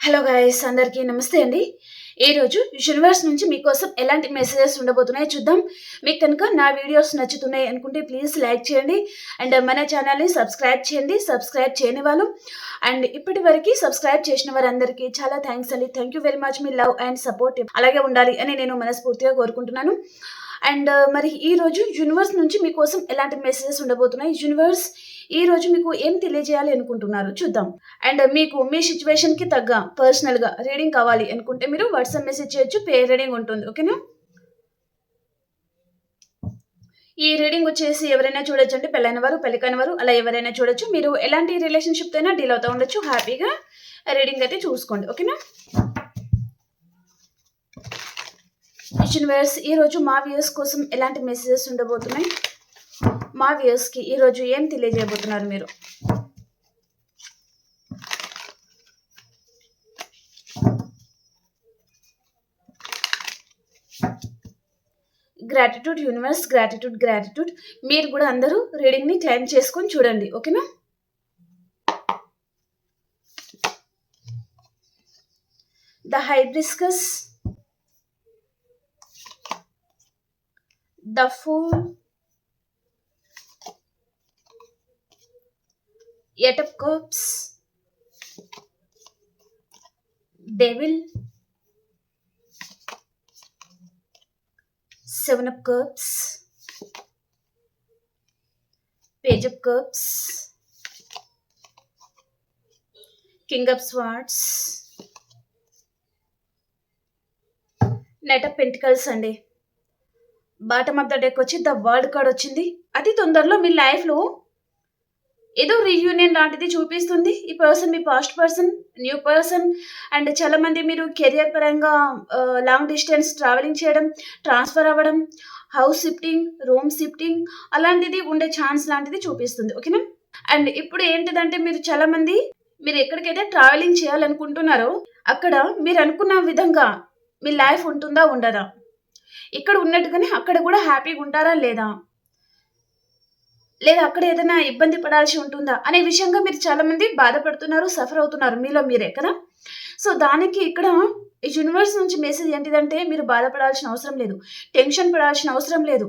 Hello guys, అందరికీ నమస్తే అండి. ఈరోజు యూనివర్స్ నుంచి మీకోసం ఎలాంటి మెసేజెస్ ఉండబోతున్నాయో చూద్దాం. మీకు కనుక నా వీడియోస్ నచ్చుతున్నాయి అనుకుంటే ప్లీజ్ లైక్ చేయండి అండ్ మన ఛానల్ని సబ్స్క్రైబ్ చేయండి. సబ్స్క్రైబ్ చేయని వాళ్ళు అండ్ ఇప్పటి వరకు సబ్స్క్రైబ్ చేసిన వారందరికీ చాలా థ్యాంక్స్ అండి. Thank you very much. Me love and support అలాగే ఉండాలి అని నేను మనస్ఫూర్తిగా కోరుకుంటున్నాను. అండ్ మరి ఈరోజు యూనివర్స్ నుంచి మీకోసం ఎలాంటి మెసేజెస్ ఉండబోతున్నాయి, యూనివర్స్ ఈ రోజు మీకు ఏం తెలియజేయాలి అనుకుంటున్నారు చూద్దాం. అండ్ మీకు మీ సిచ్యువేషన్ కి తగ్గ పర్సనల్ గా రీడింగ్ కావాలి అనుకుంటే మీరు వాట్సాప్ మెసేజ్ చేయొచ్చు. పే రీడింగ్ ఉంటుంది, ఓకేనా. ఈ రీడింగ్ వచ్చేసి ఎవరైనా చూడొచ్చు, అంటే పెళ్ళైన వారు పెళ్లి కాని వారు అలా ఎవరైనా చూడొచ్చు. మీరు ఎలాంటి రిలేషన్షిప్ అయినా డీల్ అవుతూ ఉండొచ్చు. హ్యాపీగా రీడింగ్ అయితే చూసుకోండి, ఓకేనా. యూనివర్స్ ఈ రోజు మా వ్యూయర్స్ కోసం ఎలాంటి మెసేజెస్ ఉండబోతున్నాయి, మా వ్యూయర్స్ కి ఈ రోజు ఏం తెలియజేయబోతున్నారు మీరు. Gratitude universe, gratitude gratitude. మీరు కూడా అందరూ రీడింగ్ ని క్లైమ్ చేసుకొని చూడండి, ఓకేనా. The hibiscus, the fool, Eight of Cups, Devil, Seven of Cups, Page of Cups, King of Swords, Knight of Pentacles అండి. బాటమ్ ఆఫ్ ద డెక్ వచ్చి ద వరల్డ్ కార్డ్ వచ్చింది. అతి తొందరలో మీ లైఫ్లో ఏదో రీయూనియన్ లాంటిది చూపిస్తుంది. ఈ person me past person, new person. And చాలా మంది మీరు కెరియర్ పరంగా లాంగ్ డిస్టెన్స్ ట్రావెలింగ్ చేయడం, ట్రాన్స్ఫర్ అవ్వడం, హౌస్ షిఫ్టింగ్, రూమ్ షిఫ్టింగ్ అలాంటిది ఉండే ఛాన్స్ లాంటిది చూపిస్తుంది, ఓకేనా. అండ్ ఇప్పుడు ఏంటిదంటే మీరు చాలా మంది మీరు ఎక్కడికైతే ట్రావెలింగ్ చేయాలనుకుంటున్నారో అక్కడ మీరు అనుకున్న విధంగా మీ లైఫ్ ఉంటుందా ఉండదా, ఇక్కడ ఉన్నట్టుగానే అక్కడ కూడా హ్యాపీగా ఉంటారా లేదా, లేదా అక్కడ ఏదైనా ఇబ్బంది పడాల్సి ఉంటుందా అనే విషయంగా మీరు చాలా మంది బాధపడుతున్నారు, సఫర్ అవుతున్నారు మీలో మీరే కదా. సో దానికి ఇక్కడ ఈ యూనివర్స్ నుంచి మెసేజ్ ఏంటిదంటే మీరు బాధపడాల్సిన అవసరం లేదు, టెన్షన్ పడాల్సిన అవసరం లేదు.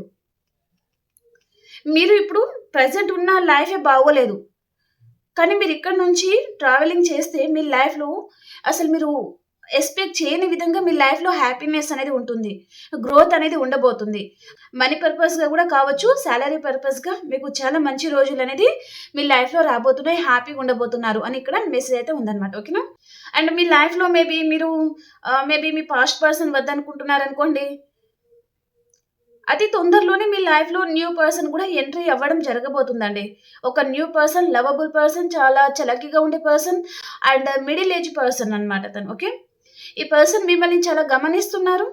మీరు ఇప్పుడు ప్రజెంట్ ఉన్న లైఫే బాగోలేదు, కానీ మీరు ఇక్కడ నుంచి ట్రావెలింగ్ చేస్తే మీ లైఫ్లో అసలు మీరు ఎక్స్పెక్ట్ చేయని విధంగా మీ లైఫ్లో హ్యాపీనెస్ అనేది ఉంటుంది, గ్రోత్ అనేది ఉండబోతుంది. మనీ పర్పస్గా కూడా కావచ్చు, శాలరీ పర్పస్గా మీకు చాలా మంచి రోజులు అనేది మీ లైఫ్లో రాబోతున్నాయి, హ్యాపీగా ఉండబోతున్నారు అని ఇక్కడ మెసేజ్ అయితే ఉందన్నమాట, ఓకేనా. అండ్ మీ లైఫ్లో మేబీ మీ పాస్ట్ పర్సన్ వద్దనుకుంటున్నారు అనుకోండి, అతి తొందరలోనే మీ లైఫ్లో న్యూ పర్సన్ కూడా ఎంట్రీ అవ్వడం జరగబోతుందండి. ఒక న్యూ పర్సన్, లవబుల్ పర్సన్, చాలా చలకిగా ఉండే person and middle age person అనమాట తను, ఓకే. ఈ పర్సన్ మిమ్మల్ని చాలా గమనిస్తున్నారు,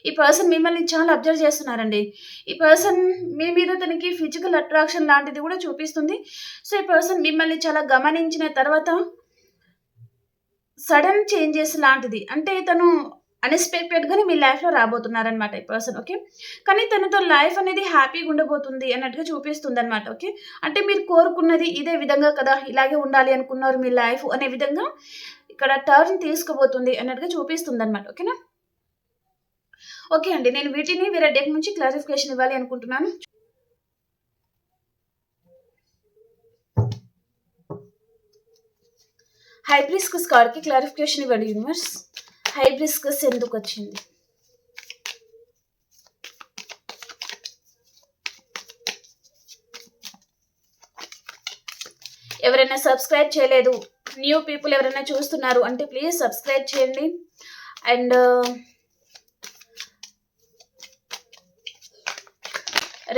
ఈ పర్సన్ మిమ్మల్ని చాలా అబ్జర్వ్ చేస్తున్నారండి. ఈ పర్సన్ మీ మీద తనకి ఫిజికల్ అట్రాక్షన్ లాంటిది కూడా చూపిస్తుంది. సో ఈ పర్సన్ మిమ్మల్ని చాలా గమనించిన తర్వాత సడన్ చేంజెస్ లాంటిది, అంటే తను అన్ఎక్స్పెక్టెడ్గానే మీ లైఫ్లో రాబోతున్నారనమాట ఈ పర్సన్, ఓకే. కానీ తనతో లైఫ్ అనేది హ్యాపీగా ఉండబోతుంది అన్నట్టుగా చూపిస్తుంది అనమాట, ఓకే. అంటే మీరు కోరుకున్నది ఇదే విధంగా కదా, ఇలాగే ఉండాలి అనుకున్నారు మీ లైఫ్ అనే విధంగా ఇక్కడ టర్న్ తీసుకోబోతుంది అన్నట్టుగా చూపిస్తుంది అనమాట, ఓకేనా. ఓకే అండి, నేను వీటిని వేరే డెక్ నుంచి క్లారిఫికేషన్ ఇవ్వాలి అనుకుంటున్నాను. హైబ్రిస్కస్ కార్డ్కి క్లారిఫికేషన్ ఇవ్వండి యూనివర్స్. హైబ్రిస్కస్ ఎందుకు వచ్చింది, ఎవరైనా సబ్స్క్రైబ్ చేయలేదు, న్యూ పీపుల్ ఎవరైనా చూస్తున్నారు అంటే ప్లీజ్ సబ్స్క్రైబ్ చేయండి అండ్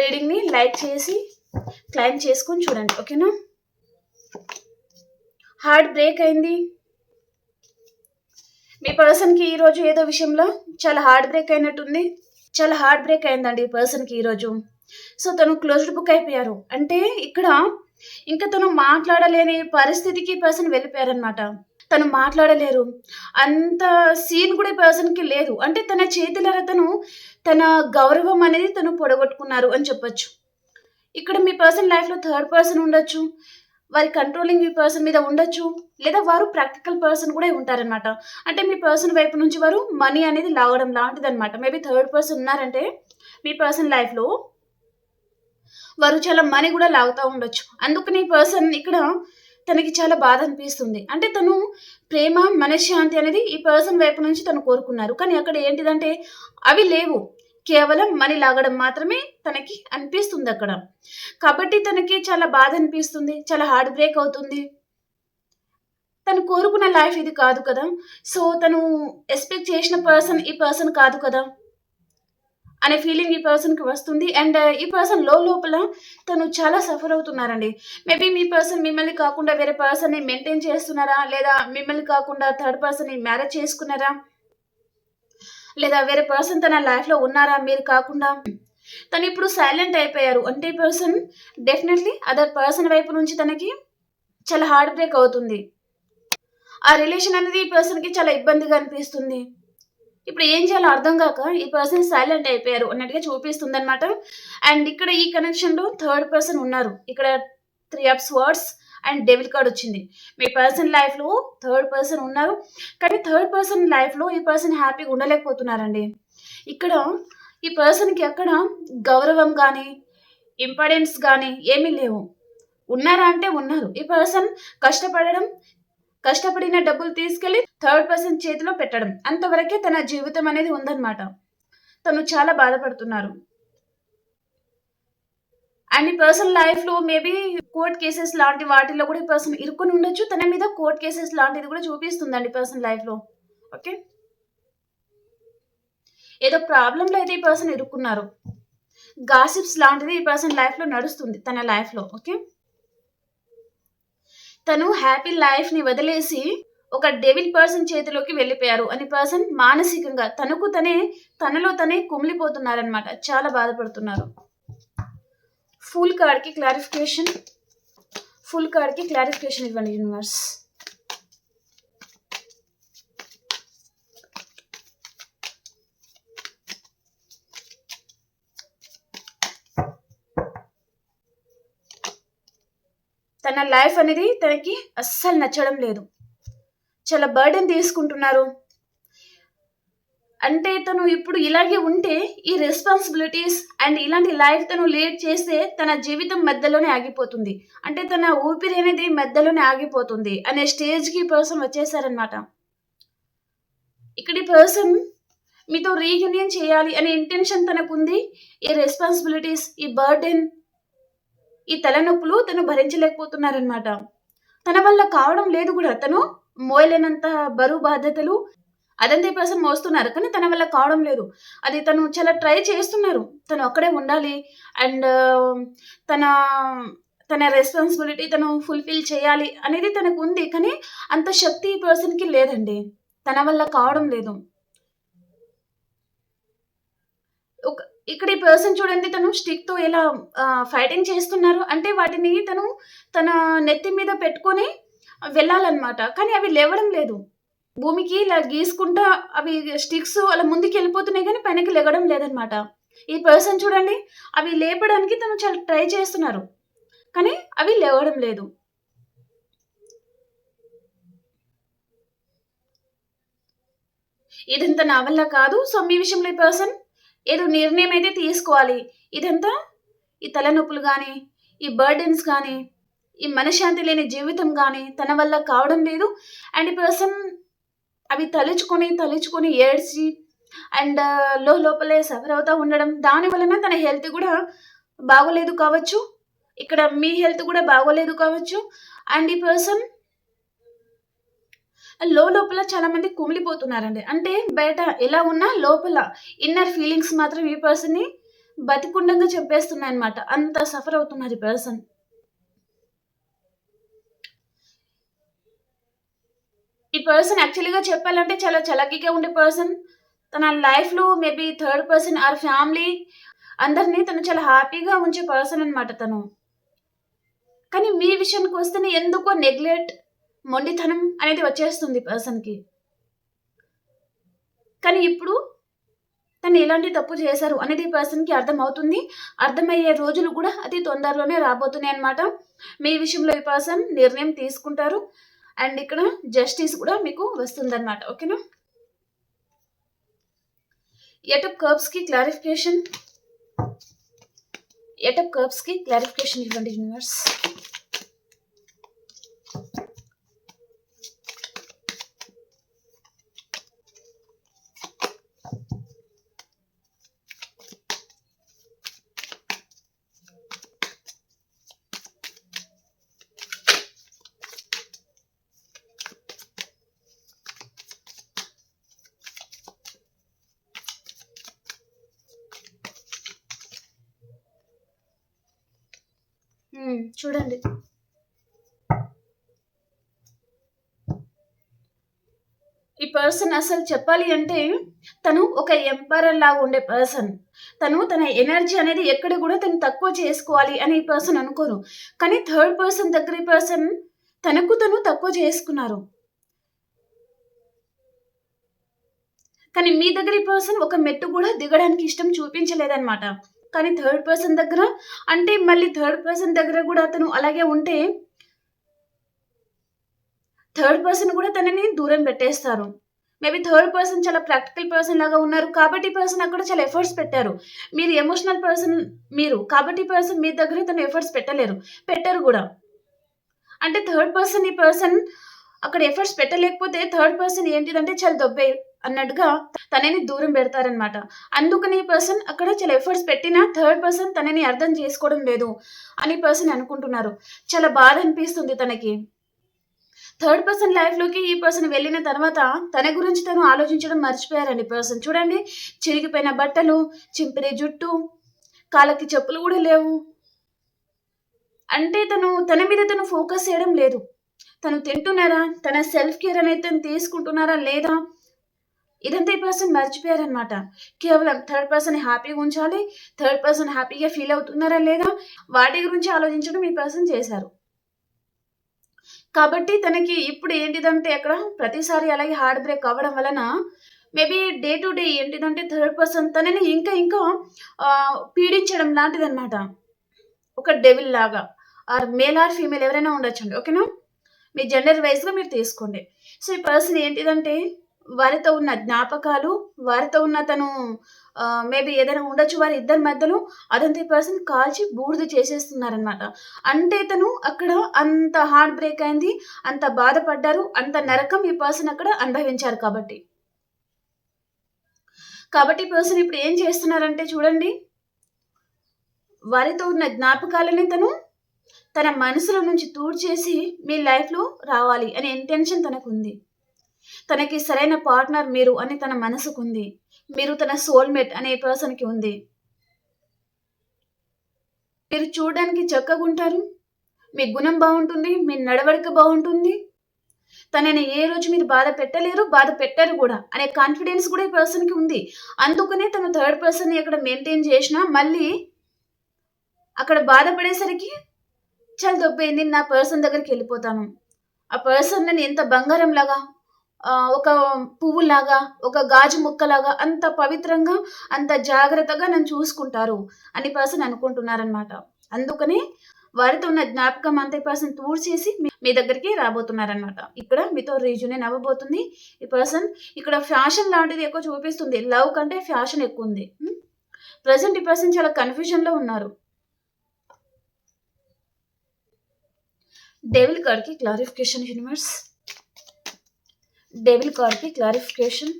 రీడింగ్ని లైక్ చేసి క్లైమ్ చేసుకొని చూడండి, ఓకేనా. హార్ట్ బ్రేక్ అయింది మీ పర్సన్కి ఈరోజు, ఏదో విషయంలో చాలా హార్ట్ బ్రేక్ అయినట్టుంది, చాలా హార్ట్ బ్రేక్ అయిందండి ఈ పర్సన్కి ఈరోజు. సో తను క్లోజ్డ్ బుక్ అయిపోయారు, అంటే ఇక్కడ ఇంకా తను మాట్లాడలేని పరిస్థితికి పర్సన్ వెళ్ళిపోయారనమాట. తను మాట్లాడలేరు, అంత సీన్ కూడా ఈ పర్సన్కి లేదు, అంటే తన చేతులారా తన గౌరవం అనేది తను పొడగొట్టుకున్నారు అని చెప్పొచ్చు. ఇక్కడ మీ పర్సన్ లైఫ్లో థర్డ్ పర్సన్ ఉండొచ్చు, వారి కంట్రోలింగ్ మీ పర్సన్ మీద ఉండొచ్చు, లేదా వారు ప్రాక్టికల్ పర్సన్ కూడా ఉంటారనమాట. అంటే మీ పర్సన్ వైపు నుంచి వారు మనీ అనేది లాగడం లాంటిదనమాట. మేబీ థర్డ్ పర్సన్ ఉన్నారంటే మీ పర్సన్ లైఫ్‌లో వారు చాలా మనీ కూడా లాగుతా ఉండొచ్చు. అందుకని ఈ పర్సన్ ఇక్కడ తనకి చాలా బాధ అనిపిస్తుంది. అంటే తను ప్రేమ, మనశ్శాంతి అనేది ఈ పర్సన్ వైపు నుంచి తను కోరుకున్నారు. కానీ అక్కడ ఏంటిదంటే అవి లేవు. కేవలం మనీ లాగడం మాత్రమే తనకి అనిపిస్తుందక్కడ. కాబట్టి తనకి చాలా బాధ అనిపిస్తుంది. చాలా హార్ట్ బ్రేక్ అవుతుంది. తను కోరుకున్న లైఫ్ ఇది కాదు కదా! సో, తను ఎక్స్‌పెక్ట్ చేసిన పర్సన్ ఈ పర్సన్ కాదు కదా! అనే ఫీలింగ్ ఈ పర్సన్‌కి వస్తుంది. అండ్ ఈ పర్సన్ లోపల తను చాలా సఫర్ అవుతున్నారండి. మేబీ మీ పర్సన్ మిమ్మల్ని కాకుండా వేరే పర్సన్‌ని మెయింటైన్ చేస్తున్నారా? లేదా మిమ్మల్ని కాకుండా థర్డ్ పర్సన్‌ని మ్యారేజ్ చేసుకున్నారా? లేదా వేరే పర్సన్ తన లైఫ్‌లో ఉన్నారా మీరు కాకుండా? తనిప్పుడు సైలెంట్ అయిపోయారు. అంటే ఈ పర్సన్ డెఫినెట్‌లీ అదర్ పర్సన్ వైపు నుంచి తనకి చాలా హార్ట్ బ్రేక్ అవుతుంది. ఆ రిలేషన్ అనేది ఈ పర్సన్‌కి చాలా ఇబ్బందిగా అనిపిస్తుంది. ఇప్పుడు ఏం చేయాలో అర్థం గాక ఈ పర్సన్ సైలెంట్ అయిపోయారు అన్నట్టుగా చూపిస్తుందనమాట. అండ్ ఇక్కడ ఈ కనెక్షన్‌లో థర్డ్ పర్సన్ ఉన్నారు. ఇక్కడ 3 of swords and devil card వచ్చింది. మీ పర్సన్ లైఫ్‌లో థర్డ్ పర్సన్ ఉన్నారు. కానీ థర్డ్ పర్సన్ లైఫ్‌లో ఈ పర్సన్ హ్యాపీగా ఉండలేకపోతున్నారండి. ఇక్కడ ఈ పర్సన్‌కి అక్కడ గౌరవం గానీ, ఇంపార్టెన్స్ గానీ ఏమీ లేవు. ఉన్నారా అంటే ఉన్నారు. ఈ పర్సన్ కష్టపడడం, కష్టపడిన డబ్బులు తీసుకెళ్ళి థర్డ్ పర్సన్ చేతిలో పెట్టడం. అంతవరకే తన జీవితం అనేది ఉందన్నమాట. తను చాలా బాధపడుతున్నారు. అండ్ ఈ పర్సన్ లైఫ్‌లో మేబీ కోర్ట్ కేసెస్ లాంటి వాటిల్లో కూడా ఈ పర్సన్ ఇరుక్కొని ఉండొచ్చు. తన మీద కోర్ట్ కేసెస్ లాంటిది కూడా చూపిస్తుందండి పర్సన్ లైఫ్‌లో. ఓకే. ఏదో ప్రాబ్లమ్‌లో అయితే ఈ పర్సన్ ఇరుక్కున్నారు. గాసిప్స్ లాంటిది ఈ పర్సన్ లైఫ్‌లో నడుస్తుంది తన లైఫ్‌లో. ఓకే. తను హ్యాపీ లైఫ్‌ని వదిలేసి ఒక డెవిల్ పర్సన్ చేతిలోకి వెళ్ళిపోయారు. అని పర్సన్ మానసికంగా తనలో తనే కుమిలిపోతున్నారనమాట. చాలా బాధపడుతున్నారు. ఫుల్ కార్డ్‌కి క్లారిఫికేషన్ ఇవ్వండి యూనివర్స్. తన లైఫ్ అనేది తనకి అస్సలు నచ్చడం లేదు. చాలా బర్డెన్ తీసుకుంటున్నారు. అంటే తను ఇప్పుడు ఇలాగే ఉంటే ఈ రెస్పాన్సిబిలిటీస్ అండ్ ఇలాంటి లైఫ్ తను లీడ్ చేస్తే తన జీవితం మధ్యలోనే ఆగిపోతుంది. అంటే తన ఊపిరి అనేది మధ్యలోనే ఆగిపోతుంది అనే స్టేజ్‌కి ఈ పర్సన్ వచ్చేసారనమాట. ఇక్కడ ఈ పర్సన్ మీతో రీయూనియన్ చేయాలి అనే ఇంటెన్షన్ తనకుంది. ఈ రెస్పాన్సిబిలిటీస్, ఈ బర్డెన్, ఈ తలనొప్పులు తను భరించలేకపోతున్నారనమాట. తన వల్ల కావడం లేదు కూడా. తను మోయలేనంత బరువు బాధ్యతలు అదంతా ఈ పర్సన్ మోస్తున్నారు. కానీ తన వల్ల కావడం లేదు. అది తను చాలా ట్రై చేస్తున్నారు. తను అక్కడే ఉండాలి అండ్ తన తన రెస్పాన్సిబిలిటీ తను ఫుల్‌ఫిల్ చేయాలి అనేది తనకుంది. కానీ అంత శక్తి ఈ పర్సన్‌కి లేదండి. తన వల్ల కావడం లేదు. ఒక ఇక్కడ ఈ పర్సన్ చూడండి తను స్టిక్‌తో ఎలా ఫైటింగ్ చేస్తున్నారు. అంటే వాటిని తను తన నెత్తి మీద పెట్టుకొని వెళ్ళాలన్నమాట. కానీ అవి లేవడం లేదు. భూమికి ఇలా గీసుకుంటా అవి స్టిక్స్ అలా ముందుకెళ్ళిపోతున్నాయి గానీ పైనకి లెగడం లేదనమాట. ఈ పర్సన్ చూడండి అవి లేపడానికి తను చాలా ట్రై చేస్తున్నారు. కానీ అవి లేవడం లేదు. ఇదంతా నా వల్ల కాదు. సో, మీ విషయంలో ఈ పర్సన్ ఏదో నిర్ణయం అయితే తీసుకోవాలి. ఇదంతా ఈ తలనొప్పులు గానీ, ఈ బర్డెన్స్ గానీ, ఈ మనశ్శాంతి లేని జీవితం గానీ తన వల్ల కావడం లేదు. అండ్ ఈ పర్సన్ అవి తలుచుకొని ఏడ్చి అండ్ లోపలే సఫర్ అవుతా ఉండడం. దాని వలన తన హెల్త్ కూడా బాగోలేదు కావచ్చు. ఇక్కడ మీ హెల్త్ కూడా బాగోలేదు కావచ్చు. అండ్ ఈ పర్సన్ లోపల చాలా మంది కుమిలిపోతున్నారండి. అంటే బయట ఎలా ఉన్నా లోపల ఇన్నర్ ఫీలింగ్స్ మాత్రం ఈ పర్సన్‌ని బతికుండంగా చంపేస్తున్నాయన్నమాట. అంత సఫర్ అవుతున్నారు ఈ పర్సన్. ఈ పర్సన్ యాక్చువల్‌గా చెప్పాలంటే చాలా చలాకీగా ఉండే పర్సన్. తన లైఫ్‌లో maybe third person are family అందరిని తను చాలా హ్యాపీగా ఉంచే పర్సన్ అన్నమాట తను. కానీ మీ విషయానికొస్తేనే ఎందుకో నెగ్లెక్ట్, మొండితనం అనేది వచ్చేస్తుంది పర్సన్‌కి. కానీ ఇప్పుడు తను ఎలాంటి తప్పు చేశారు అనేది ఈ పర్సన్‌కి అర్థమవుతుంది. అర్థమయ్యే రోజులు కూడా అతి తొందరలోనే రాబోతున్నాయన్నమాట. మీ విషయంలో ఈ పర్సన్ నిర్ణయం తీసుకుంటారు. అండ్ ఇక్కడ జస్టిస్ కూడా మీకు వస్తుందన్నమాట. ఓకేనా? ఎయిట్ ఆఫ్ కప్స్ కి క్లారిఫికేషన్ ఇవ్వండి యూనివర్స్. చూడండి, ఈ పర్సన్ అసలు చెప్పాలి అంటే తను ఒక ఎంపరర్ లాగా ఉండే పర్సన్. తను తన ఎనర్జీ అనేది ఎక్కడ కూడా తను తక్కువ చేసుకోవాలి అని ఈ పర్సన్ అనుకోరు. కానీ థర్డ్ పర్సన్ దగ్గర ఈ పర్సన్ తనకు తను తక్కువ చేసుకున్నారు. కానీ మీ దగ్గర ఈ పర్సన్ ఒక మెట్టు కూడా దిగడానికి ఇష్టం చూపించలేదన్నమాట. కానీ థర్డ్ పర్సన్ దగ్గర అంటే మళ్ళీ థర్డ్ పర్సన్ దగ్గర కూడా అతను అలాగే ఉంటే థర్డ్ పర్సన్ కూడా తనని దూరం పెట్టేస్తారు. మేబీ థర్డ్ పర్సన్ చాలా ప్రాక్టికల్ పర్సన్ లాగా ఉన్నారు కాబట్టి పర్సన్ అక్కడ చాలా ఎఫర్ట్స్ పెట్టారు. మీరు ఎమోషనల్ పర్సన్ కాబట్టి పర్సన్ మీ దగ్గర తను ఎఫర్ట్స్ పెట్టరు కూడా. అంటే థర్డ్ పర్సన్ ఈ పర్సన్ అక్కడ ఎఫర్ట్స్ పెట్టలేకపోతే థర్డ్ పర్సన్ ఏంటిదంటే చాలా దొబ్బే అన్నట్టుగా తనని దూరం పెడతారనమాట. అందుకని ఈ పర్సన్ అక్కడ చాలా ఎఫర్ట్స్ పెట్టినా థర్డ్ పర్సన్ తనని అర్థం చేసుకోవడం లేదు అని పర్సన్ అనుకుంటున్నారు. చాలా బాధ అనిపిస్తుంది తనకి. థర్డ్ పర్సన్ లైఫ్లోకి ఈ పర్సన్ వెళ్ళిన తర్వాత తన గురించి తను ఆలోచించడం మర్చిపోయారండి పర్సన్. చూడండి, చిరిగిపోయిన బట్టలు, చింపిరి జుట్టు, కాళ్ళకి చెప్పులు కూడా లేవు. అంటే తన మీద తను ఫోకస్ చేయడం లేదు. తను తింటున్నారా, తన సెల్ఫ్ కేర్ అనేది తను తీసుకుంటున్నారా లేదా, ఇదంతా ఈ పర్సన్ మర్చిపోయారనమాట. కేవలం థర్డ్ పర్సన్ హ్యాపీగా ఉంచాలి, థర్డ్ పర్సన్ హ్యాపీగా ఫీల్ అవుతున్నారా లేదా, వాటి గురించి ఆలోచించడం ఈ పర్సన్ చేశారు. కాబట్టి తనకి ఇప్పుడు ఏంటిదంటే అక్కడ ప్రతిసారి అలాగే హార్ట్ బ్రేక్ అవ్వడం వలన మేబీ డే టు డే ఏంటిదంటే థర్డ్ పర్సన్ తనని ఇంకా ఇంకా పీడించడం లాంటిదన్నమాట. ఒక డెవిల్ లాగా. ఆర్ మేల్ ఆర్ ఫీమేల్ ఎవరైనా ఉండొచ్చండి. ఓకేనా? మీ జెండర్ వైజ్గా మీరు తీసుకోండి. సో ఈ పర్సన్ ఏంటిదంటే వారితో ఉన్న జ్ఞాపకాలు, వారితో ఉన్న తను మేబీ ఏదైనా ఉండొచ్చు వారి ఇద్దరి మధ్యలో, అదంతా ఈ పర్సన్ కాల్చి బూడిద చేసేస్తున్నారనమాట. అంటే తను అక్కడ అంత హార్ట్ బ్రేక్ అయింది, అంత బాధపడ్డారు, అంత నరకం ఈ పర్సన్ అక్కడ అనుభవించారు కాబట్టి ఈ పర్సన్ ఇప్పుడు ఏం చేస్తున్నారంటే చూడండి, వారితో ఉన్న జ్ఞాపకాలని తన మనసులో నుంచి తూడ్చేసి మీ లైఫ్లో రావాలి అనే ఇంటెన్షన్ తనకుంది. తనకి సరైన పార్ట్నర్ మీరు అని తన మనసుకుంది. మీరు తన సోల్మేట్ అనే పర్సన్కి ఉంది. మీరు చూడడానికి చక్కగా ఉంటారు, మీ గుణం బాగుంటుంది, మీ నడవడిక బాగుంటుంది, తనని ఏ రోజు మీరు బాధ పెట్టలేరు, బాధ పెట్టరు కూడా అనే కాన్ఫిడెన్స్ కూడా ఈ పర్సన్కి ఉంది. అందుకనే తన థర్డ్ పర్సన్ని అక్కడ మెయింటైన్ చేసినా మళ్ళీ అక్కడ బాధపడేసరికి చాలా దొబ్బైంది, నా పర్సన్ దగ్గరికి వెళ్ళిపోతాను. ఆ పర్సన్ నేను ఎంత బంగారం లాగా, ఒక పువ్వులాగా, ఒక గాజు ముక్కలాగా అంత పవిత్రంగా, అంత జాగ్రత్తగా నన్ను చూసుకుంటారు అని పర్సన్ అనుకుంటున్నారనమాట. అందుకని వారితో ఉన్న జ్ఞాపకం అంత ఈ పర్సన్ తూడ్చేసి మీ దగ్గరికి రాబోతున్నారనమాట. ఇక్కడ మీతో రీజూనియన్ అవ్వబోతుంది ఈ పర్సన్. ఇక్కడ ఫ్యాషన్ లాంటిది ఎక్కువ చూపిస్తుంది, లవ్ కంటే ఫ్యాషన్ ఎక్కువ ఉంది. ప్రజెంట్ ఈ పర్సన్ చాలా కన్ఫ్యూజన్లో ఉన్నారు. డెవిల్ కార్డ్కి క్లారిఫికేషన్ యూనివర్స్. డెవిల్ కార్డ్కి క్లారిఫికేషన్.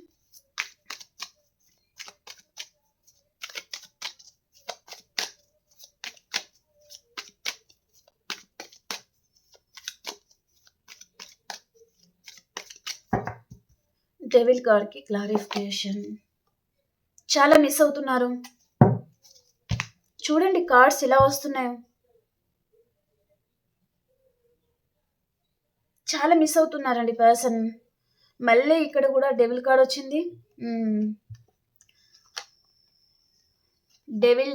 డెవిల్ కార్డ్కి క్లారిఫికేషన్. చాలా మిస్ అవుతున్నారు. చూడండి కార్డ్స్ ఎలా వస్తున్నాయో, చాలా మిస్ అవుతున్నారండి పర్సన్. మళ్ళీ ఇక్కడ కూడా డెవిల్ కార్డ్ వచ్చింది.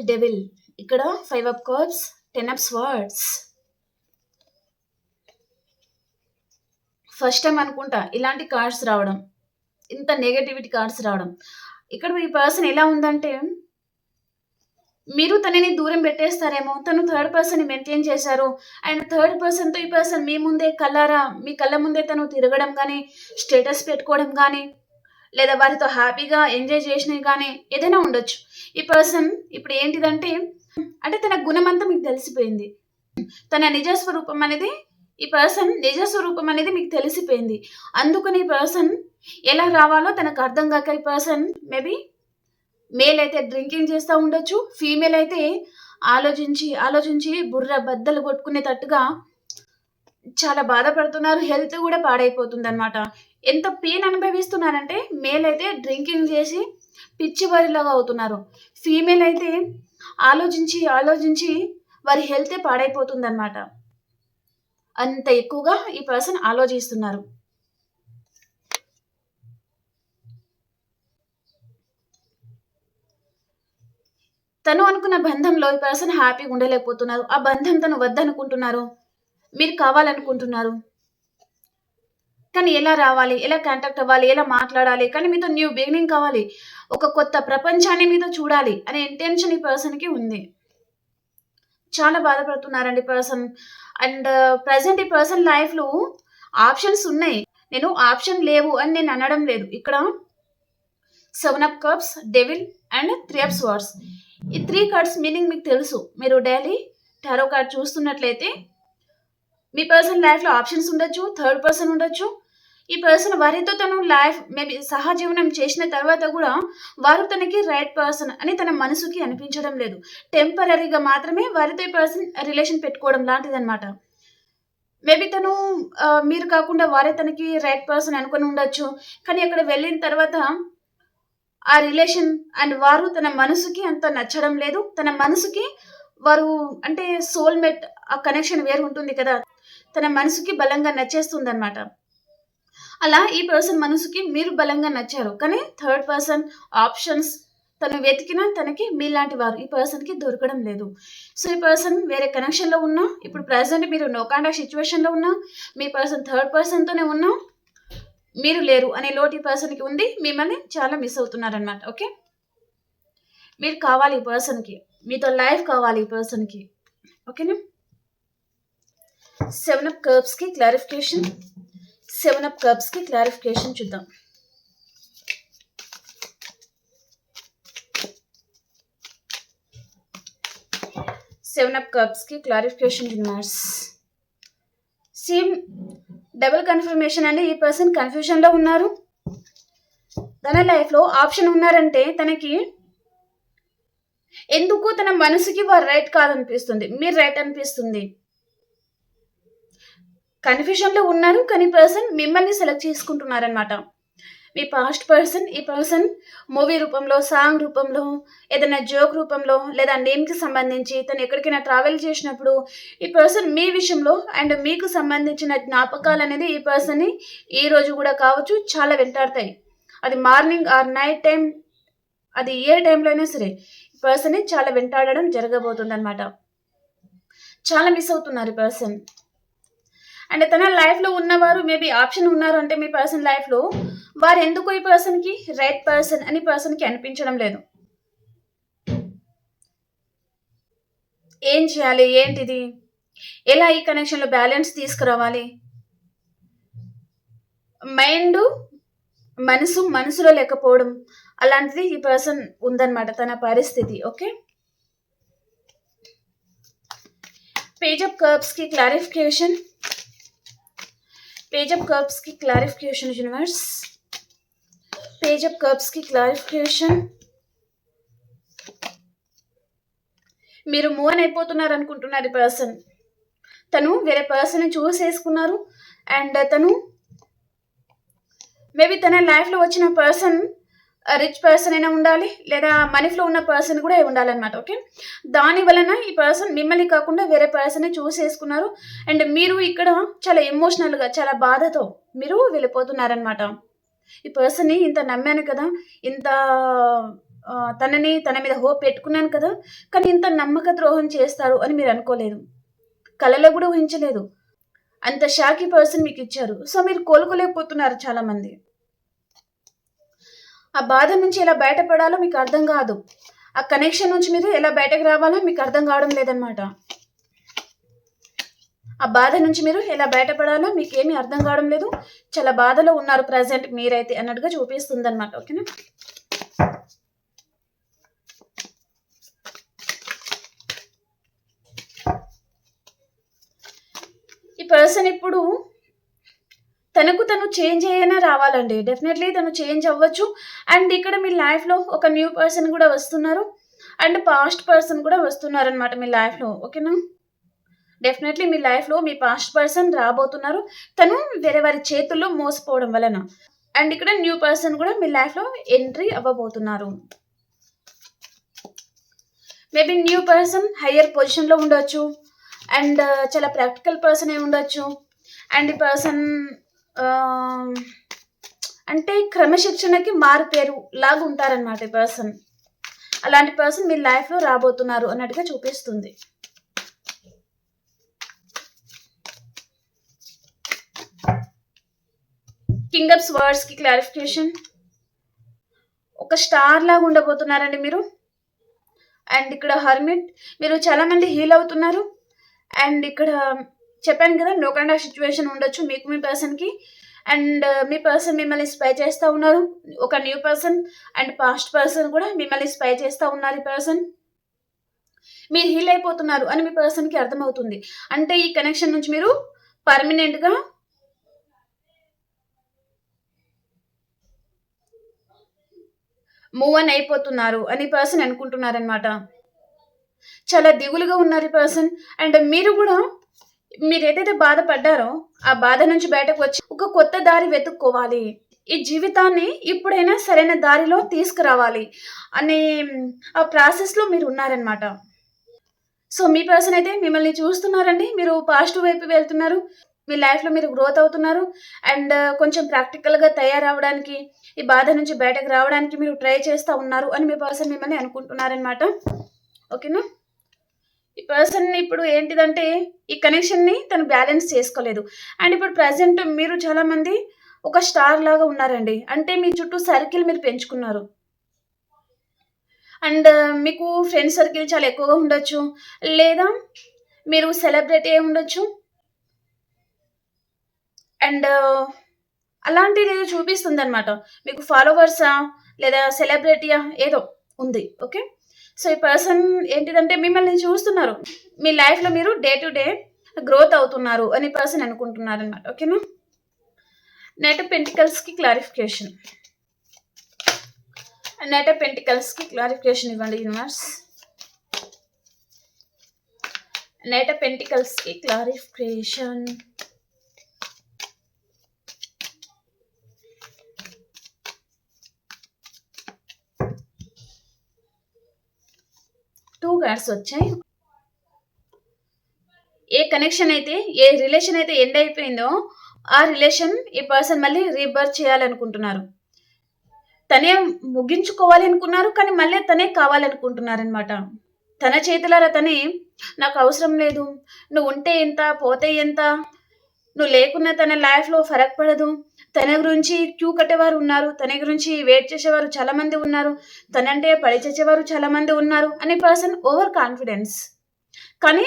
డెవిల్ ఇక్కడ 5 of cups, 10 of swords. First time అనుకుంటా ఇలాంటి కార్డ్స్ రావడం, ఇంత నెగటివిటీ కార్డ్స్ రావడం. ఇక్కడ ఈ పర్సన్ ఎలా ఉందంటే మీరు తనని దూరం పెట్టేస్తారేమో, తను థర్డ్ పర్సన్ మెయింటైన్ చేశారు. అండ్ థర్డ్ పర్సన్తో ఈ పర్సన్ మీ ముందే మీ కళ్ళ ముందే తను తిరగడం కానీ, స్టేటస్ పెట్టుకోవడం కానీ, లేదా వారితో హ్యాపీగా ఎంజాయ్ చేసినవి కానీ ఏదైనా ఉండొచ్చు. ఈ పర్సన్ ఇప్పుడు ఏంటిదంటే, అంటే తన గుణమంతా మీకు తెలిసిపోయింది. తన నిజస్వరూపం అనేది ఈ పర్సన్ నిజస్వరూపం అనేది మీకు తెలిసిపోయింది. అందుకని ఈ పర్సన్ ఎలా రావాలో తనకు అర్థం కాక ఈ పర్సన్ మేబీ మేల్ అయితే డ్రింకింగ్ చేస్తూ ఉండొచ్చు, ఫీమేల్ అయితే ఆలోచించి ఆలోచించి బుర్ర బద్దలు కొట్టుకునేటట్టుగా చాలా బాధపడుతున్నారు. హెల్త్ కూడా పాడైపోతుంది అనమాట. ఎంత పెయిన్ అనుభవిస్తున్నారంటే మేల్ అయితే డ్రింకింగ్ చేసి పిచ్చివారిలాగా అవుతున్నారు. ఫీమేల్ అయితే ఆలోచించి ఆలోచించి వారి హెల్తే పాడైపోతుంది అనమాట. అంత ఎక్కువగా ఈ పర్సన్ ఆలోచిస్తున్నారు. తను అనుకున్న బంధంలో ఈ పర్సన్ హ్యాపీగా ఉండలేకపోతున్నారు. ఆ బంధం తను వద్దనుకుంటున్నారు, మీరు కావాలనుకుంటున్నారు. కానీ ఎలా రావాలి, ఎలా కాంటాక్ట్ అవ్వాలి, ఎలా మాట్లాడాలి, కానీ మీతో న్యూ బిగినింగ్ కావాలి, ఒక కొత్త ప్రపంచాన్ని మీతో చూడాలి అనే ఇంటెన్షన్ ఈ పర్సన్కి ఉంది. చాలా బాధపడుతున్నారండి పర్సన్. అండ్ ప్రజెంట్ ఈ పర్సన్ లైఫ్లో ఆప్షన్స్ ఉన్నాయి. నేను ఆప్షన్ లేవు అని నేను అనడం లేదు. ఇక్కడ 7 of cups, devil and 3 of swords. ఈ 3 కార్డ్స్ మీనింగ్ మీకు తెలుసు. మీరు డైలీ టారో కార్డ్ చూస్తున్నట్లయితే మీ పర్సన్ లైఫ్లో ఆప్షన్స్ ఉండొచ్చు, థర్డ్ పర్సన్ ఉండొచ్చు. ఈ పర్సన్ వారితో తను లైఫ్ మేబీ సహజీవనం చేసిన తర్వాత కూడా వారు తనకి రైట్ పర్సన్ అని తన మనసుకి అనిపించడం లేదు. టెంపరీగా మాత్రమే వారితో ఈ పర్సన్ రిలేషన్ పెట్టుకోవడం లాంటిది అనమాట. మేబీ తను మీరు కాకుండా వారే తనకి రైట్ పర్సన్ అనుకుని ఉండొచ్చు. కానీ అక్కడ వెళ్ళిన తర్వాత ఆ రిలేషన్ అండ్ వారు తన మనసుకి అంత నచ్చడం లేదు. తన మనసుకి వారు అంటే సోల్మేట్ ఆ కనెక్షన్ వేరు ఉంటుంది కదా, తన మనసుకి బలంగా నచ్చేస్తుంది అనమాట. అలా ఈ పర్సన్ మనసుకి మీరు బలంగా నచ్చారు. కానీ థర్డ్ పర్సన్ ఆప్షన్స్ తను వెతికినా తనకి మీలాంటి వారు ఈ పర్సన్కి దొరకడం లేదు. సో ఈ పర్సన్ వేరే కనెక్షన్లో ఉన్నా, ఇప్పుడు ప్రజెంట్ మీరు నో కాంటాక్ట్ సిచ్యువేషన్లో ఉన్నా, మీ పర్సన్ థర్డ్ పర్సన్తోనే ఉన్నా, మీరు లేరు అనే లోటు ఈ పర్సన్కి ఉంది. మిమ్మల్ని చాలా మిస్ అవుతున్నారనమాట. ఓకే, మీరు కావాలి ఈ పర్సన్కి, మీతో లైఫ్ కావాలి ఈ పర్సన్కి. ఓకేనా. 7 ఆఫ్ కప్స్కి క్లారిఫికేషన్, 7 ఆఫ్ కప్స్కి క్లారిఫికేషన్ చూద్దాం. సెవెన్ ఆఫ్ కప్స్కి clarification universe. Same double confirmation అండి. ఈ పర్సన్ కన్ఫ్యూషన్లో ఉన్నారు. తన లైఫ్లో ఆప్షన్ ఉన్నారంటే తనకి ఎందుకు తన మనసుకి వారు రైట్ కాదనిపిస్తుంది, మీరు రైట్ అనిపిస్తుంది. కన్ఫ్యూషన్లో ఉన్నారు కానీ పర్సన్ మిమ్మల్ని సెలెక్ట్ చేసుకుంటున్నారనమాట. మీ పాస్ట్ పర్సన్ ఈ పర్సన్ మూవీ రూపంలో, సాంగ్ రూపంలో, ఏదైనా జోక్ రూపంలో, లేదా నేమ్కి సంబంధించి తను ఎక్కడికైనా ట్రావెల్ చేసినప్పుడు ఈ పర్సన్ మీ విషయంలో అండ్ మీకు సంబంధించిన జ్ఞాపకాలు అనేది ఈ పర్సన్ని ఈ రోజు కూడా కావచ్చు చాలా వెంటాడతాయి. అది మార్నింగ్ ఆర్ నైట్ టైం, అది ఏ టైంలో అయినా సరే ఈ పర్సన్ని చాలా వెంటాడడం జరగబోతుంది అనమాట. చాలా మిస్ అవుతున్నారు ఈ పర్సన్. అండ్ తన లైఫ్లో ఉన్నవారు మేబీ ఆప్షన్ ఉన్నారు అంటే మీ పర్సన్ లైఫ్లో వారు ఎందుకు ఈ పర్సన్కి రైట్ పర్సన్ అని పర్సన్కి అనిపించడం లేదు. ఏం చేయాలి, ఏంటిది, ఎలా ఈ కనెక్షన్లో బ్యాలెన్స్ తీసుకురావాలి, మైండ్ మనసులో లేకపోవడం అలాంటిది ఈ పర్సన్ ఉందన్నమాట తన పరిస్థితి. ఓకే, పేజ్ ఆఫ్ కప్స్కి క్లారిఫికేషన్, పేజ్ ఆఫ్ కప్స్కి క్లారిఫికేషన్ యూనివర్స్. పేజ్ ఆఫ్ కప్స్కి క్లారిఫికేషన్. మీరు మూవ్ ఆన్ అయిపోతున్నారు అనుకుంటున్నారు ఈ పర్సన్. తను వేరే పర్సన్ని చూసేసుకున్నారు అండ్ తను మేబీ తన లైఫ్లో వచ్చిన పర్సన్ రిచ్ పర్సన్ అయినా ఉండాలి, లేదా మనీలో ఉన్న పర్సన్ కూడా ఉండాలన్నమాట. ఓకే, దాని వలన ఈ పర్సన్ మిమ్మల్ని కాకుండా వేరే పర్సన్ని చూసేసుకున్నారు అండ్ మీరు ఇక్కడ చాలా ఎమోషనల్గా, చాలా బాధతో మీరు వెళ్ళిపోతున్నారనమాట. ఈ పర్సన్ని ఇంత నమ్మాను కదా, ఇంత తన మీద హోప్ పెట్టుకున్నాను కదా, కానీ ఇంత నమ్మక ద్రోహం చేస్తారు అని మీరు అనుకోలేదు, కలలో కూడా ఊహించలేదు. అంత షాక్ ఈ పర్సన్ మీకు ఇచ్చారు. సో మీరు కోలుకోలేకపోతున్నారు చాలామంది. ఆ బాధ నుంచి ఎలా బయటపడాలో మీకు అర్థం కాదు. ఆ కనెక్షన్ నుంచి మీరు ఎలా బయటకు రావాలో మీకు అర్థం కావడం లేదనమాట. ఆ బాధ నుంచి మీరు ఎలా బయటపడాలో మీకేమీ అర్థం కావడం లేదు. చాలా బాధలో ఉన్నారు ప్రజెంట్ మీరైతే అన్నట్టుగా చూపిస్తుంది అనమాట. ఓకేనా? ఈ పర్సన్ ఇప్పుడు తనకు తను చేంజ్ అయ్యేనా రావాలండి. డెఫినెట్లీ తను చేంజ్ అవ్వచ్చు. అండ్ ఇక్కడ మీ లైఫ్లో ఒక న్యూ పర్సన్ కూడా వస్తున్నారు. అండ్ పాస్ట్ పర్సన్ కూడా వస్తున్నారు అనమాట మీ లైఫ్లో. ఓకేనా? డెఫినెట్లీ మీ లైఫ్లో మీ పాస్ట్ పర్సన్ రాబోతున్నారు. తను వేరే వారి చేతుల్లో మోసపోవడం వలన. అండ్ ఇక్కడ న్యూ పర్సన్ కూడా మీ లైఫ్లో ఎంట్రీ అవ్వబోతున్నారు. మేబీ న్యూ పర్సన్ హయ్యర్ పొజిషన్లో ఉండొచ్చు. అండ్ చాలా ప్రాక్టికల్ పర్సన్ అయి ఉండొచ్చు. అండ్ ఈ పర్సన్ అంటే క్రమశిక్షణకి మారుపేరు లాగా ఉంటారనమాట ఈ పర్సన్. అలాంటి పర్సన్ మీ లైఫ్లో రాబోతున్నారు అన్నట్టుగా చూపిస్తుంది. కింగ్ ఆఫ్ స్వర్డ్స్ కి క్లారిఫికేషన్. ఒక స్టార్ లాగా ఉండబోతున్నారండి మీరు. అండ్ ఇక్కడ హర్మిట్, మీరు చాలా మంది హీల్ అవుతున్నారు. అండ్ ఇక్కడ చెప్పాను కదా, నో కైండ్ ఆఫ్ సిచ్యువేషన్ ఉండొచ్చు మీకు మీ పర్సన్కి. అండ్ మీ పర్సన్ మిమ్మల్ని స్పై చేస్తూ ఉన్నారు. ఒక new person and past person కూడా మిమ్మల్ని స్పై చేస్తూ ఉన్నారు. ఈ పర్సన్ మీరు హీల్ అయిపోతున్నారు అని మీ పర్సన్కి అర్థమవుతుంది. అంటే ఈ కనెక్షన్ నుంచి మీరు పర్మనెంట్గా మూవ్ ఆన్ అయిపోతున్నారు అని పర్సన్ అనుకుంటున్నారనమాట. చాలా దిగులుగా ఉన్నారు ఈ పర్సన్. అండ్ మీరు కూడా మీరు ఏదైతే బాధపడ్డారో ఆ బాధ నుంచి బయటకు వచ్చి ఒక కొత్త దారి వెతుక్కోవాలి. ఈ జీవితాన్ని ఇప్పుడైనా సరైన దారిలో తీసుకురావాలి అనే ఆ ప్రాసెస్లో మీరు ఉన్నారనమాట. సో మీ పర్సన్ అయితే మిమ్మల్ని చూస్తున్నారండి. మీరు పాజిటివ్ వైపు వెళ్తున్నారు. మీ లైఫ్లో మీరు గ్రోత్ అవుతున్నారు. అండ్ కొంచెం ప్రాక్టికల్గా తయారవడానికి, ఈ బాధ నుంచి బయటకు రావడానికి మీరు ట్రై చేస్తూ ఉన్నారు అని మీ పర్సన్ మిమ్మల్ని అనుకుంటున్నారనమాట. ఓకేనా? ఈ పర్సన్ ఇప్పుడు ఏంటిదంటే ఈ కనెక్షన్ని తను బ్యాలెన్స్ చేసుకోలేదు. అండ్ ఇప్పుడు ప్రజెంట్ మీరు చాలామంది ఒక స్టార్ లాగా ఉన్నారండి. అంటే మీ చుట్టూ సర్కిల్ మీరు పెంచుకున్నారు. అండ్ మీకు ఫ్రెండ్ సర్కిల్ చాలా ఎక్కువగా ఉండొచ్చు. లేదా మీరు సెలబ్రిటీ అయి ఉండొచ్చు. అండ్ అలాంటిది ఏదో చూపిస్తుంది అనమాట. మీకు ఫాలోవర్సా లేదా సెలబ్రిటీయా ఏదో ఉంది. ఓకే? సో ఈ పర్సన్ ఏంటిదంటే మిమ్మల్ని చూస్తున్నారు. మీ లైఫ్లో మీరు డే టు డే గ్రోత్ అవుతున్నారు అని పర్సన్ అనుకుంటున్నారు అనమాట. ఓకేనా? నైట్ ఆఫ్ పెంటికల్స్కి క్లారిఫికేషన్. నైట్ ఆఫ్ పెంటికల్స్కి క్లారిఫికేషన్ ఇవ్వండి యూనివర్స్. నైట్ ఆఫ్ పెంటికల్స్కి క్లారిఫికేషన్. టూ కార్డ్స్ వచ్చాయి. ఏ కనెక్షన్ అయితే, ఏ రిలేషన్ అయితే ఎండ్ అయిపోయిందో ఆ రిలేషన్ ఈ పర్సన్ మళ్ళీ రీబర్త్ చేయాలనుకుంటున్నారు. తనే ముగించుకోవాలి అనుకున్నారు, కానీ మళ్ళీ తనే కావాలనుకుంటున్నారనమాట. తన చేతులారా తనే, నాకు అవసరం లేదు, నువ్వు ఉంటే ఎంత పోతే ఎంత, నువ్వు లేకున్నా తన లైఫ్లో ఫరక్ పడదు, తన గురించి క్యూ కట్టేవారు ఉన్నారు, తన గురించి వెయిట్ చేసేవారు చాలామంది ఉన్నారు, తనంటే పడి చేసేవారు చాలామంది ఉన్నారు అనే పర్సన్ ఓవర్ కాన్ఫిడెన్స్. కానీ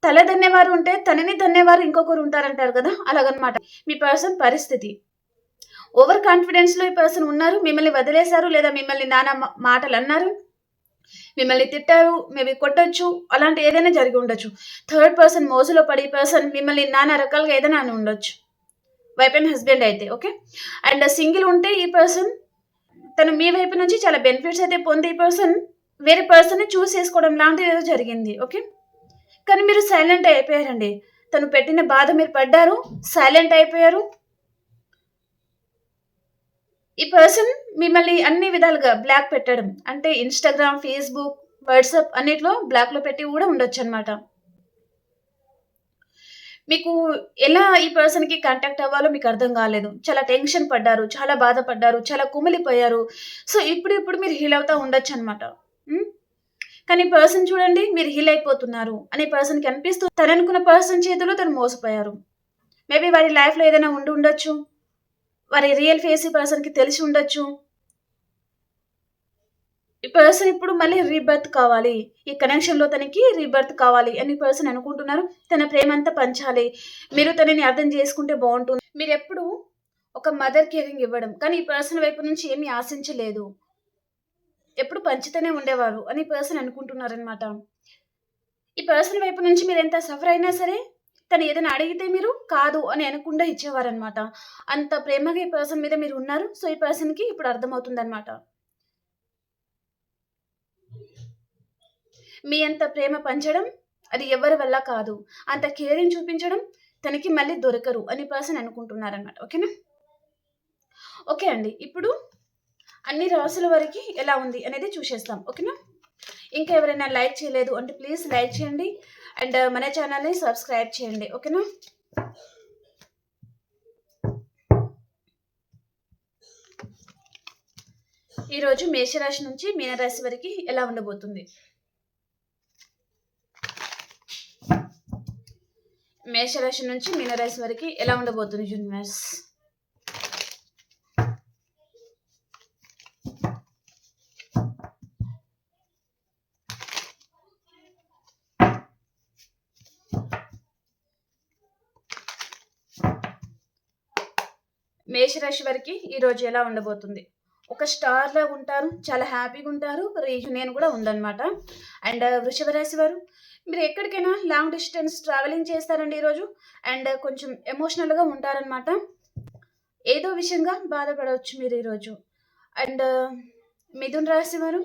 తల దన్నేవారు ఉంటే తనని దన్నేవారు ఇంకొకరు ఉంటారంటారు కదా, అలాగనమాట మీ పర్సన్ పరిస్థితి. ఓవర్ కాన్ఫిడెన్స్లో ఈ పర్సన్ ఉన్నారు. మిమ్మల్ని వదిలేశారు, లేదా మిమ్మల్ని నానా మాటలు అన్నారు, మిమ్మల్ని తిట్టారు, మేబీ కొట్టొచ్చు, అలాంటి ఏదైనా జరిగి ఉండొచ్చు. థర్డ్ పర్సన్ మోజులో పడి పర్సన్ మిమ్మల్ని నానా రకాలుగా ఏదైనా అని ఉండొచ్చు. వైఫ్ అండ్ హస్బెండ్ అయితే. ఓకే? అండ్ సింగిల్ ఉంటే ఈ పర్సన్ తను మీ వైపు నుంచి చాలా బెనిఫిట్స్ అయితే పొంది ఈ పర్సన్ వేరే పర్సన్ని చూస్ చేసుకోవడం లాంటిది ఏదో జరిగింది. ఓకే? కానీ మీరు సైలెంట్ అయిపోయారండి. తను పెట్టిన బాధ మీరు పడ్డారు, సైలెంట్ అయిపోయారు. ఈ పర్సన్ మిమ్మల్ని అన్ని విధాలుగా బ్లాక్ పెట్టడం అంటే ఇన్స్టాగ్రామ్, ఫేస్బుక్, వాట్సాప్ అన్నిట్లో బ్లాక్లో పెట్టి కూడా ఉండొచ్చు అనమాట. మీకు ఎలా ఈ పర్సన్కి కాంటాక్ట్ అవ్వాలో మీకు అర్థం కాలేదు. చాలా టెన్షన్ పడ్డారు, చాలా బాధపడ్డారు, చాలా కుమిలిపోయారు. సో ఇప్పుడు మీరు హీల్ అవుతూ ఉండొచ్చు అనమాట. కానీ పర్సన్ చూడండి, మీరు హీల్ అయిపోతున్నారు అని పర్సన్కి అనిపిస్తూ తను అనుకున్న పర్సన్ చేతిలో తను మోసపోయారు. మేబీ వారి లైఫ్లో ఏదైనా ఉండి ఉండొచ్చు, వారి రియల్ ఫేస్ ఈ పర్సన్కి తెలిసి ఉండొచ్చు. ఈ పర్సన్ ఇప్పుడు మళ్ళీ రీబర్త్ కావాలి. ఈ కనెక్షన్‌లో తనకి రీబర్త్ కావాలి అని పర్సన్ అనుకుంటున్నారు. తన ప్రేమంతా పంచాలి. మీరు తనని అర్థం చేసుకుంటే బావుంటుంది. మీరెప్పుడు ఒక మదర్ కేరింగ్ ఇవ్వడం. కానీ ఈ పర్సన్ వైపు నుంచి ఏమీ ఆశించలేదు. ఎప్పుడు పంచుతూనే ఉండేవారు అని పర్సన్ అనుకుంటున్నారనమాట. ఈ పర్సన్ వైపు నుంచి మీరెంత సఫర్ అయినా సరే, తను ఏదైనా అడిగితే మీరు కాదు అని అనకుండా ఇచ్చేవారనమాట. అంత ప్రేమగా ఈ పర్సన్ మీద మీరు ఉన్నారు. సో, ఈ పర్సన్‌కి ఇప్పుడు అర్థమవుతుందనమాట. మీ అంత ప్రేమ పంచడం అది ఎవరి వల్ల కాదు. అంత కేరింగ్ చూపించడం తనకి మళ్ళీ దొరకరు అని పర్సన్ అనుకుంటున్నారనమాట. ఓకేనా? ఓకే అండి. ఇప్పుడు అన్ని రాసుల వరకి ఎలా ఉంది అనేది చూసేస్తాం. ఓకేనా? ఇంకా ఎవరైనా లైక్ చేయలేదు అంటే ప్లీజ్ లైక్ చేయండి. అండ్ మన ఛానల్‌ని సబ్స్క్రైబ్ చేయండి. ఓకేనా? ఈరోజు మేషరాశి నుంచి మీనరాశి వరకి ఎలా ఉండబోతుంది? మేషరాశి నుంచి మీనరాశి వరకి ఎలా ఉండబోతుంది యూనివర్స్? మేషరాశి వరకి ఈరోజు ఎలా ఉండబోతుంది? ఒక స్టార్‌లా ఉంటారు. చాలా హ్యాపీగా ఉంటారు. రీయూనియన్ కూడా ఉందన్నమాట. అండ్ వృషభ రాశి వారు మీరు ఎక్కడికైనా లాంగ్ డిస్టెన్స్ ట్రావెలింగ్ చేస్తారండి ఈరోజు. అండ్ కొంచెం ఎమోషనల్‌గా ఉంటారనమాట. ఏదో విషయంగా బాధపడవచ్చు మీరు ఈరోజు. అండ్ మిథున్ రాశి వారు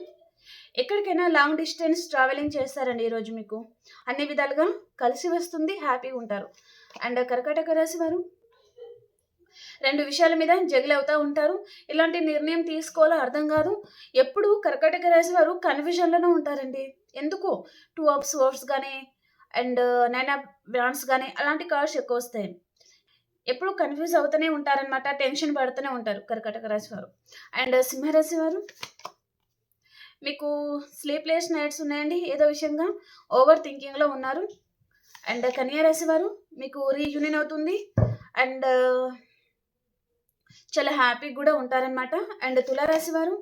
ఎక్కడికైనా లాంగ్ డిస్టెన్స్ ట్రావెలింగ్ చేస్తారండి ఈరోజు మీకు. అన్ని విధాలుగా కలిసి వస్తుంది. హ్యాపీగా ఉంటారు. అండ్ కర్కాటక రాశి వారు 2 విషయాల మీద జగిల్ అవుతా ఉంటారు. ఇలాంటి నిర్ణయం తీసుకోవాలో అర్థం కాదు. ఎప్పుడు కర్కాటక రాశి వారు కన్‌ఫ్యూజన్‌లోనే ఉంటారండి. ఎందుకో 2 ఆఫ్ సోర్డ్స్ గాని అండ్ 9 ఆఫ్ వాండ్స్ గాని అలాంటి కార్డ్స్ ఎక్కువొస్తాయి. ఎప్పుడు కన్‌ఫ్యూజ్ అవుతూనే ఉంటారనమాట. టెన్షన్ పడుతూనే ఉంటారు కర్కాటక రాశి వారు. అండ్ సింహరాశి వారు మీకు స్లీప్‌లెస్ నైట్స్ ఉన్నాయండి. ఏదో విషయంగా ఓవర్ థింకింగ్‌లో ఉన్నారు. అండ్ కన్యా రాశి వారు మీకు రీయూనియన్ అవుతుంది. అండ్ చాలా హ్యాపీగా కూడా ఉంటారనమాట. అండ్ తులారాశి వారు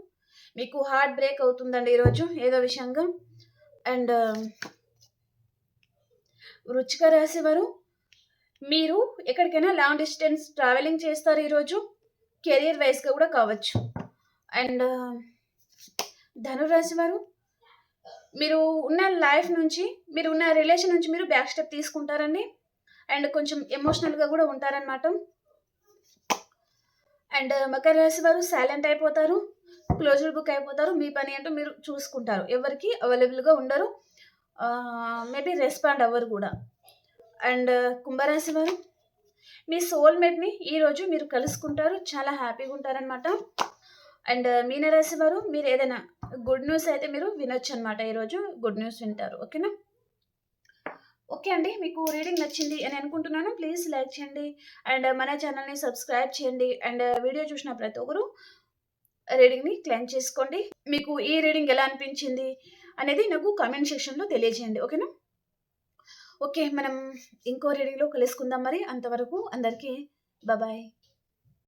మీకు హార్ట్ బ్రేక్ అవుతుందండి ఈరోజు ఏదో విషయంగా. అండ్ వృశ్చిక రాశి వారు మీరు ఎక్కడికైనా లాంగ్ డిస్టెన్స్ ట్రావెలింగ్ చేస్తారు ఈరోజు. కెరియర్ వైస్‌గా కూడా కావచ్చు. అండ్ ధనురాశి వారు మీరు ఉన్న లైఫ్ నుంచి, మీరు ఉన్న రిలేషన్ నుంచి మీరు బ్యాక్ స్టెప్ తీసుకుంటారండి. అండ్ కొంచెం ఎమోషనల్‌గా కూడా ఉంటారనమాట. అండ్ మకర రాశి వారు సైలెంట్ అయిపోతారు. క్లోజ్డ్ బుక్ అయిపోతారు. మీ పని అంటూ మీరు చూసుకుంటారు. ఎవరికీ అవైలబుల్‌గా ఉండరు. మేబీ రెస్పాండ్ అవ్వరు కూడా. అండ్ కుంభరాశి వారు మీ సోల్‌మేట్‌ని ఈరోజు మీరు కలుసుకుంటారు. చాలా హ్యాపీగా ఉంటారనమాట. అండ్ మీనరాశి వారు మీరు ఏదైనా గుడ్ న్యూస్ అయితే మీరు వినొచ్చనమాట. ఈరోజు గుడ్ న్యూస్ వింటారు. ఓకేనా? ఓకే అండి. మీకు రీడింగ్ నచ్చింది అని అనుకుంటున్నాను. ప్లీజ్ లైక్ చేయండి. అండ్ మన ఛానల్‌ని సబ్స్క్రైబ్ చేయండి. అండ్ వీడియో చూసిన ప్రతి ఒక్కరు రీడింగ్‌ని క్లెయిమ్ చేసుకోండి. మీకు ఈ రీడింగ్ ఎలా అనిపించింది అనేది నాకు కామెంట్ సెక్షన్‌లో తెలియజేయండి. ఓకేనా? ఓకే. మనం ఇంకో రీడింగ్‌లో కలుసుకుందాం మరి. అంతవరకు అందరికీ బాయ్.